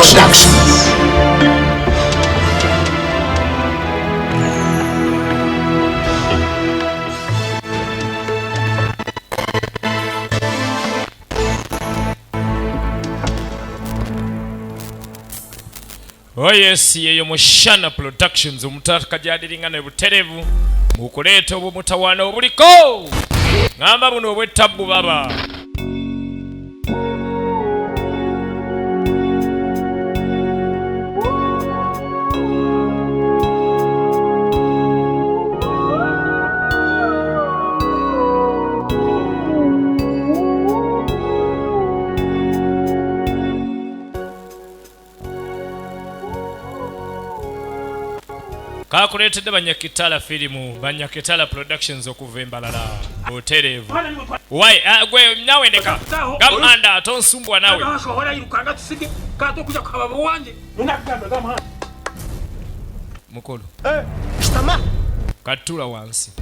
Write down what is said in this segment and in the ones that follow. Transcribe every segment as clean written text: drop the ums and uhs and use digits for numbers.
Productions. Oh yes, yeyo Mushana Productions umutaka jadiringa ne buterevu mukuleeta obumutawana obuliko ngamba buno obwetabu baba kakuleetedde Banyakitala firimu Banyakitala Productions okuva Embalala buterevu wai gwe nawe ndeka gamanda tonsumbwa nawe mukolo Stama katula wansi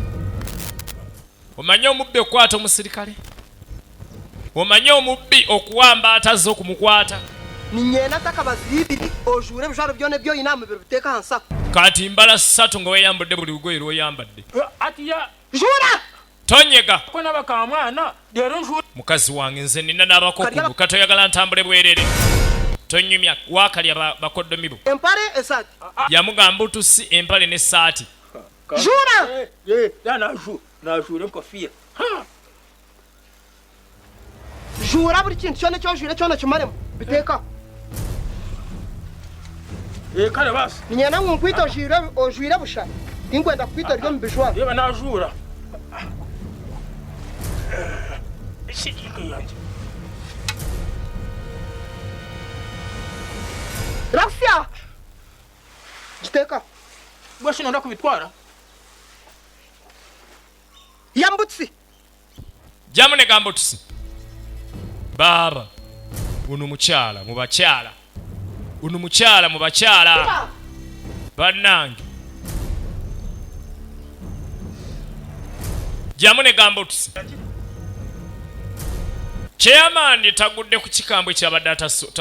omanye omubbi okwata omusirikale omanye omubbi okuwamba atazo okumukwata ninyena takabazibiri ojure bisharo byone byo inama biro biteka hansa kati mbala ssatu nga weyambadde buli lugoye lwoyambadde atiya jura tonyega kona bakamwana lero njura mukazi wange nze nina n'abakokubu katoyagala ntambule bwerere tonyumya wakalya bakoddomibo empare esati yamugamba otusi empale n'essaati jura na jure kofia jura buri kintu cyone cyo jure cyone kimaremo biteka kale basi ninyena nkwita ojure busha ingwenda kwita ryo mbishwa yeba najura shikike Rafia kiteka bwashino ndo kubitwara yambutsi jamune gambo tusi baba uno mukyala mu bakyala bannange jamune gambo tusi chairman tagudde ku kikambwe kyabadde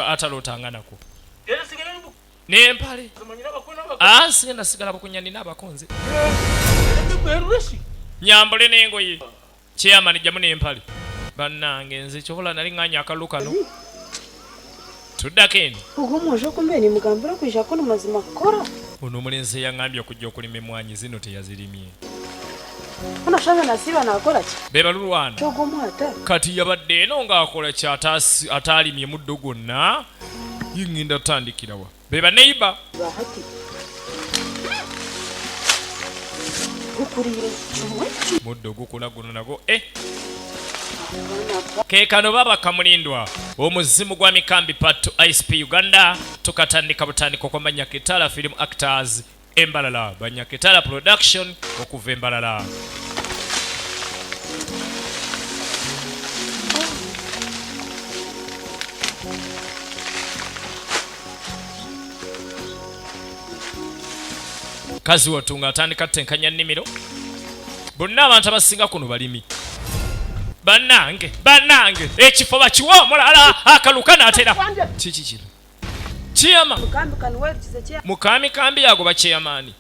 atalootanganako n'empale sigenda sigala bakunyani n'abakonze nyambule n'engoye chairman jamu n'empale bannange nze kyokola nali nganya akalu kano tuddako eno ubwo muje kumbeni mugambira kwisha kono mazima kora ono omulenzi yangambye okujja okulima emmwanyi zino teyazirimye ono shanga nasiba nakola ki bebalulwana chogo mwata kati yabadde eno ng'akola ki ataalimye muddo gwonna yingenda tutandikirawa beba neiba bahati ukurire muddo gukula guno nago kekano baba kamulindwa omuzimu gwa mikambi patu ISP Uganda tukatandika butandiko kwa Banyakitala Film Actors Embalala Banyakitala Production okuva Embalala kazi watunga atandika tenkanya nnimiro bonna abantu abasinga kuno balimi bannange ekifo bakiwa omulala akalukana atera kiki kino kiyama mukami kambi yago bakiyamaani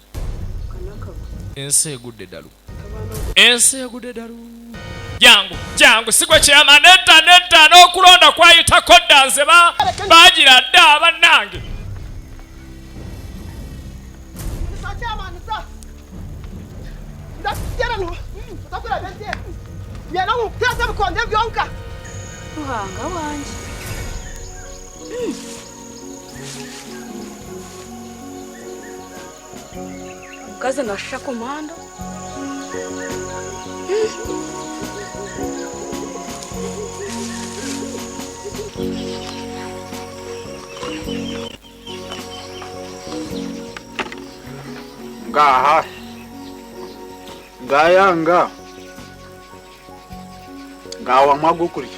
ensi egudde ddalu jangu sigwe kiyama nedda n'okulonda kwayitako dda nze bagira dda bannange yena nguthethe bukhonde byonka uhanga wanje kaze nasha komando ngaha ngayanga ngawa magukuri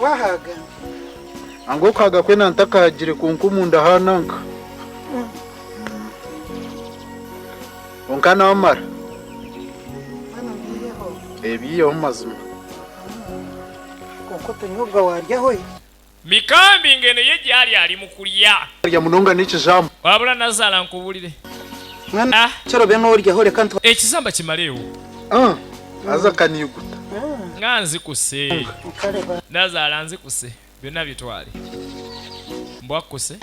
wahaga angokaga kwena ntakagire kunkumunda hananka onkana omara ebiyo mazima koko penyoga warya hoyi mikambi ngeno ye gyali ali mu kulya ya munonga n'ekizamba wabula Nazaala nkubulire mwana chero beno orya hore kantu ekizamba kimaleewo aza kaniguta nga nzikuse kale ba Nazaala nzikuse byonna bitwale mbwakkuse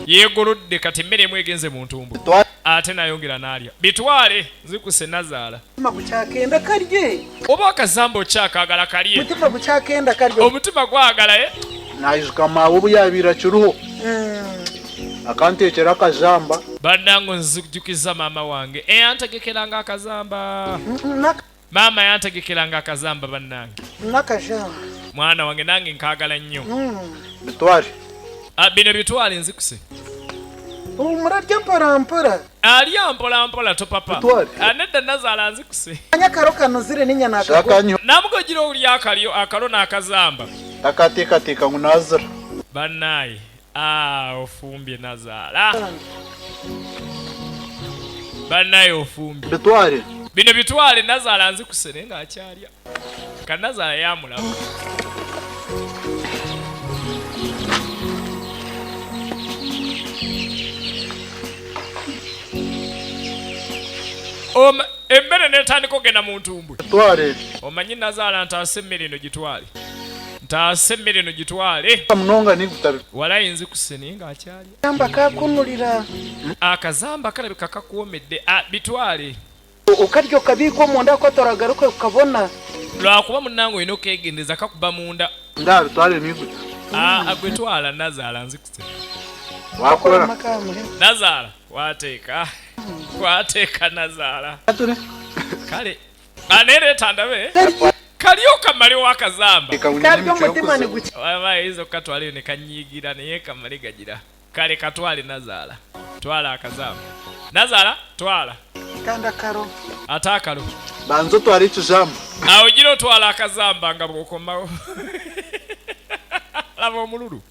yeegolodde kati emmere mwegenze mu ntumbu ate nayongera n'alya bitwale nzikuse Nazaala mabuchakenda karye oba akazamba okyakaagala kalye mutima buchakenda karye omutima gwagala nayizuka mawe buyabira kiruho akantekera akazamba bannange nzijukiza maama wange eyantegekeranga akazamba maama yantegekeranga akazamba bannange nakajamba mwana wange nange nkaagala nnyo bitwale bino bitwale nzikuse umurarya mpora alya mpolampola topapa Bitwale. nedda Nazaala nzikuse anyakaro kanozire ninyana shakanyo namugogira oli akalo n'akazamba takateekateeka ngu nazira bannaye ofumbye Nazaala bannaye ofumbye bitwale bino bitwale Nazaala nzikuse naye ng'akyalya ka Nazaala yamulaba emmere netandika ogenda mu ntumbu bitwale omanyi Nazaala ntaase emmere eno gitwale ntaase emmere eno gitwale munonga niguta walayi nzikuse naye ng'akyalya kamba kakunulira akazamba kalabika kakuwomedde bitwale ukaryo kabiko munda ko toragaruke ukabona lwakuba munnange olina okegendeza kakuba munda nda bitwale niguta gwetwala Nazaala nzikuse wakora makamule Nazaala wateeka Nazaala atune kale anereeta ndabe kaliyo kamalewo akazamba karyo mutima ni guki izo katwaleyo ne kanyiigira naye kamale gagira kale katwale Nazaala twala akazamba Nazaala twala kanda karo atakalo banzo twale ekizamba awo gira otwala akazamba nga bwokomawo laba omululu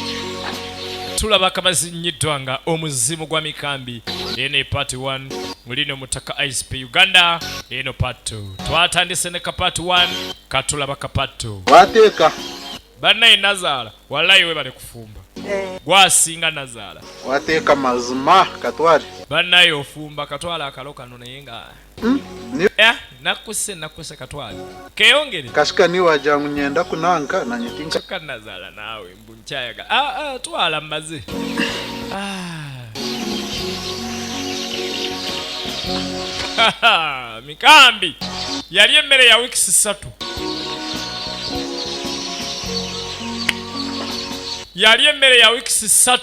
tulaba kamazinyiddwa nga omuzimu gwa mikambi eno part 1 mulino mutaka ISP Uganda eno part 2 twatandise ne ka part 1 katulaba ka part 2 wateeka bannaye Nazaala wallayi we bale kufumba gwasinga Nazaala wateeka mazima katwale bannaye ofumba katwala akalo kano naye nga nakuse katwale keyongere kasika niwaja nyenda kunanka nanyitinka ka Nazaala naawe mbunchayaga twala mmaze mikambi yali emmere ya weeks 3 yali emmere ya weeks 3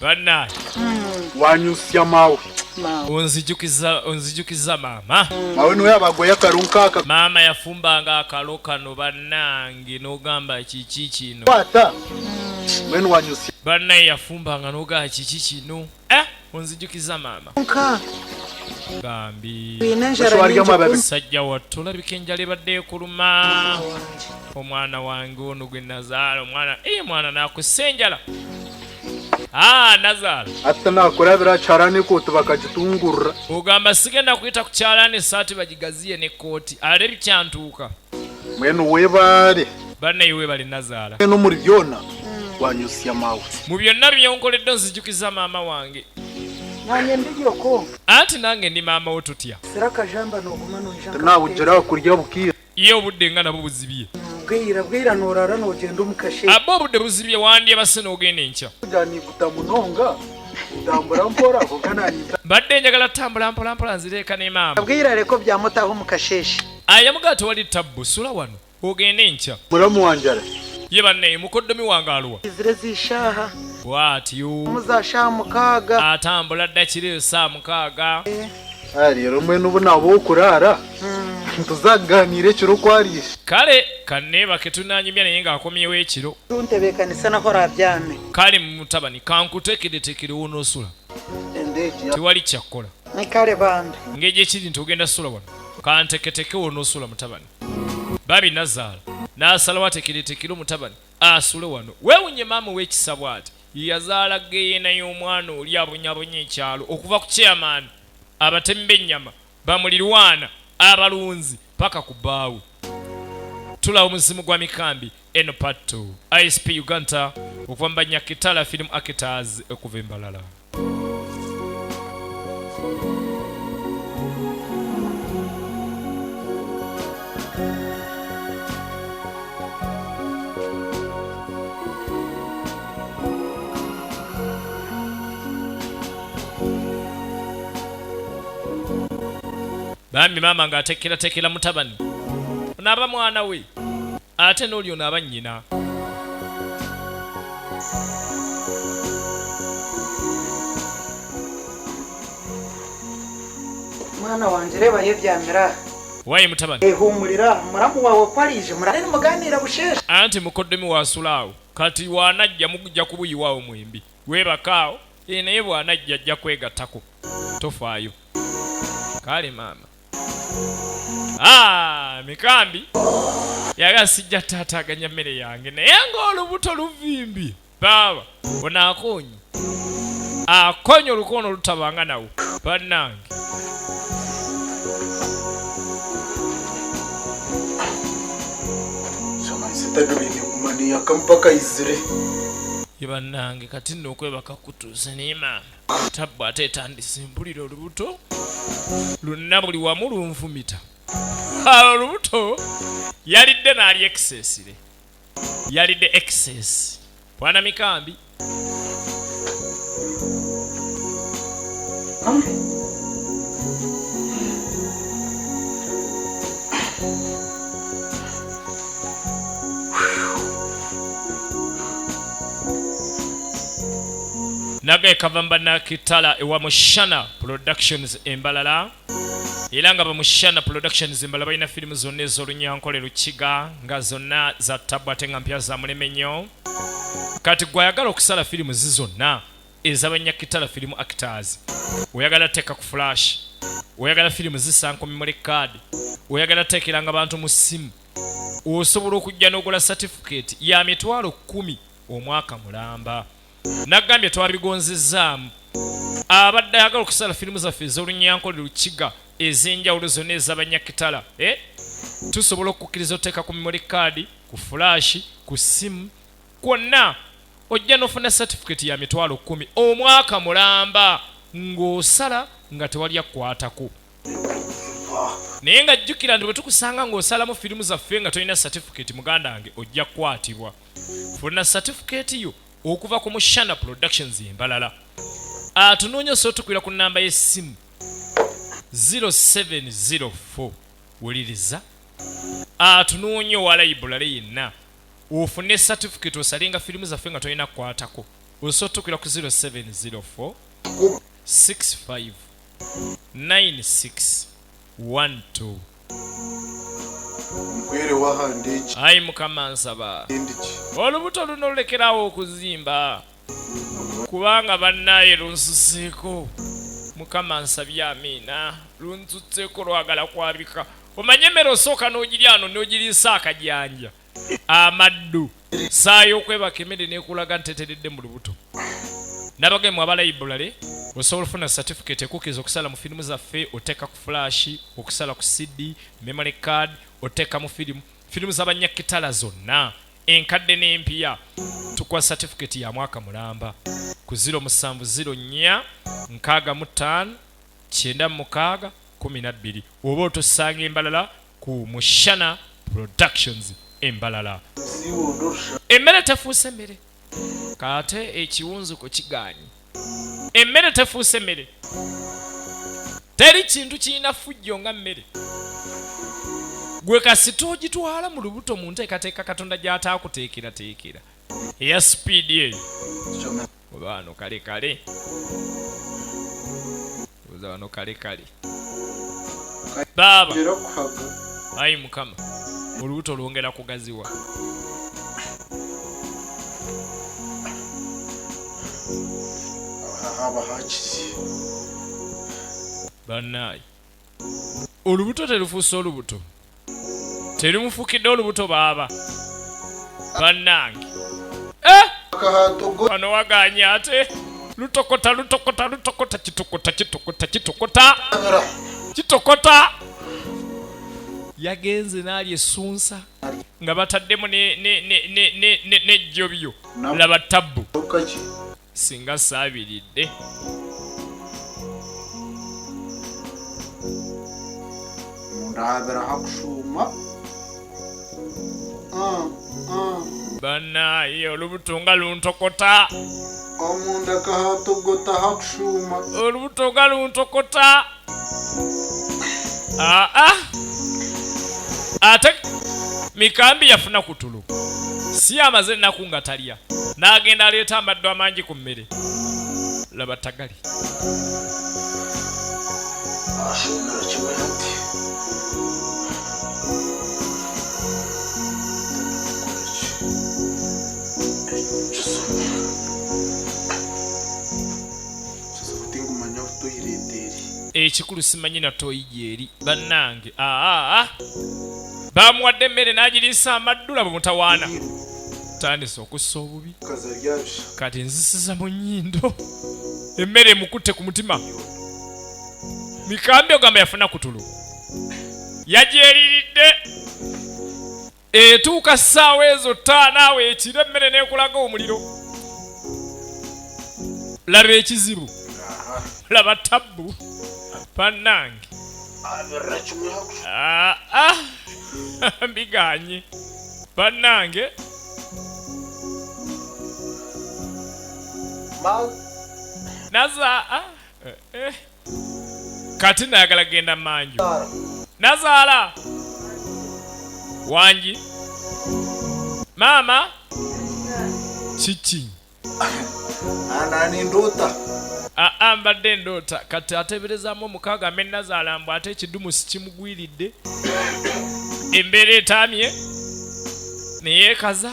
bannaye wanyusya mawe onzijukiza maama mawe niwe abagoya karunkaka maama yafumbanga akalo kano bannange n'ogamba kiki kino kwata mwenu wanyusya bannaye yafumbanga n'ogamba kiki kino onzijukiza maama bambi sajja wattu olabika enjala ebadde ekuluma omwana wange ono gwe Nazaala mwana nakussa enjala Nazaala ate nakurabira kyarani kooti bakagitungurra ogamba sigenda kuyita ku kyalaani esaati bagigaziye ne kooti ate bikyantuuka mwenu webaale bannaye weebale Nazaala no muri byona wanyusya mawe mu byonna byonkoledde nzijukiza maama wange nanye ndiyoko anti nange ndi maama wo tutya siraka jamba nogumano njanga nawugera kurya bukira iyo obudde nga nabo buzibye bwira norara nogenda omukashe abo obudde buzibye wandye base n'ogenda enkya niguta munonga utambura mpora kugananyita mbadde njagala tambula mpolampola nzireeka ne maama bwira reko byamutaho mukasheshe ayamugaa tewali tabbu sula wano ogenda enkya mulamu wanjala ye bannaye mukoddomi wange aluwa izire zishaha bwatyo muzashaha mukaaga atambula ddakiro saa 6 rero mwenu bunabo okurara tuzaganira ekiro kwarisha kale kanneebake tunanyumya naye ng'akomyewo ekiro tuntebekanisa naho rabyame kale mutabani kankuteekereteekere woonoosula tewali kyakkola kale banda ng'egyo ekiri nti ogenda sula wano kanteketeke woonoosula mutabani babi Nazaala n'asalawo ateekereteekere mutabani asule wano weewunye maama w'ekisa bw'ati yazaala geyeena y'omwana oli abonyabonya ekyalo okuva ku chairman abatemi b'ennyama bamulirwana abalunzi paka ku bbaawo. Tula omuzimu gwa mikambi eno part 2 ISP Uganda okuva mu Banyakitala Film Actors okuva Embalala. Bambi mama ng'atekera mutabani onaaba mwana we ate n'oli onaaba nnyina. Mwana wanje reba yebyamira wayi mutabani ehumulira muramu wawe kwalije murane muganira busheshe anti mukoddemi wasulaawo kati wanajja mugujja kubuyiwaawo mwembi weebakaawo naye bwanajja ajja kwegattako tofaayo kale maama. Mikambi yaga sijja taataaganya mmere yange naye ng'olubuto luvimbi baaba onaakonyi akonyi olukono olutabanga nawo bannange. Bannange kati nno okwebaka kutuuse naye maama tabbu ate etandise mpulira olubuto lunna buli wamu lunfumita. Olubuto yalidde n'ali excessire yalidde excess bwana Mikambi. Nage kava Bannakitala ewa Mushana Productions Embalala. Era nga Bamushana Productions Embalala balina firimu zonna ez'olunyankole Lukiga nga zonna za ttabu ate nga mpya za muleme nnyo. Kati gw'ayagala okusala firimu zizonna ez'Abanyakitala Film Actors, oyagala teeka ku flash, oyagala firimu zisanko memory card, oyagala teekera nga bantu mu ssimu, osobola okujja n'ogola certificate ya $10,000 omwaka mulamba. Nagambye twabigonzezzaamu abadde ayagala okusala firimu zaffe ez'olunyankole Lukiga ez'enjawulo zonna ez'Abanyakitala tusobola okukkiriza oteeka ku memory card, ku flash, ku ssimu kwonna ojja n'ofuna certificate ya $10,000 omwaka mulamba ng'osala nga tewali akkwatako. Naye nga jjukira nti bwe tukusanga ng'osalamu firimu zaffe nga tolina certificate muganda wange ojja kukwatibwa. Funa certificate yo okuva ku Mushana Productions Embalala. Tunoonya osobola tukwira ku nnamba y'essimu 0704 wuliriza tunoonya owa library yenna ofune certificate osalinga firimu zaffe nga tolina kukwatako. Osobola tukwira ku 0704 65 96 12. Mkwere wahandiki Ayi Mukama nsaba olubuto luno lulekerawo okuzimba kubanga bannaye lunsuseeko. Mukama nsabye amiina lunsuseeko lwagala kwabika. Omanye emmere osooka n'ogirya ano n'ogiriisa akajanja amaddu saayo okwebaka emmere n'ekulaga nteteredde mu lubuto. Nabagemu aba library osobola ofuna certificate ekukkiriza okusala mu firimu zaffe, oteeka ku flash, okusala ku CD, memory card, oteeka mu firimu z'Abanyakitala zonna enkadde n'empya. Tukuwa certificate ya mwaka mulamba ku 0704 65 96 12 oba otusanga Embalala ku Mushana Productions Embalala. Emmere tefuuse mmere kate ekiwunzuko kigaanyi. Emmere tefuuse mmere, teri kintu kirina fujjo nga mmere. Gwe kasita ogitwala mu lubuto mu nteekateeka Katonda gy'ataakuteekerateekera eya speed eyo oba wano kale oza wano kale baaba. Ayi Mukama olubuto lwongera kugaziwa. Bannaye olubuto terufuuse olubuto, terumufukidde olubuto baaba bannange. Wano waganye ate lutokota kitokota yagenze n'ali essunsa nga bataddemu n'ejjobyo laba tabbu Ukaki. singa saabiridde Ndabira hakushuma. banaye olubuto nga luntokota Omunda kahatogota hakushuma. olubuto nga luntokota ate mikambi yafuna kutulu si amaze ennaku nga talya n'agenda aleeta amaddo amangi ku mmere laba tagali Ashuna chimati. ekikulu simanyi natoyi gyeri bannange bamuwadde emmere n'agiriisa amaddula bwe mutawaana tandise okussa obubi kati nzisiza mu nnyindo emmere emukutte ku mutima mikambi ogamba yafuna kutulu yagyeriridde etuuka ssaawa ezo 5 awo ekiro emmere n'ekulaga omuliro laba ekizibu laba tabbu bannange mbiganye bannange kati nayagala genda manju nazaala wangi maama kiki Anani ndota. mbadde ndoota kati ateeberezaamu omukaaga me nazaala mbu ate ekidumu sikimugwiridde embeera etaamye neyeekaza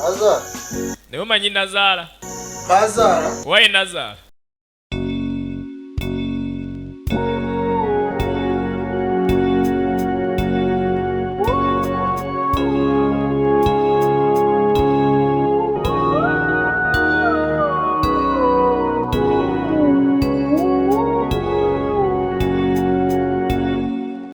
Azara. naye omanyi nazaala Bazara. waye nazaala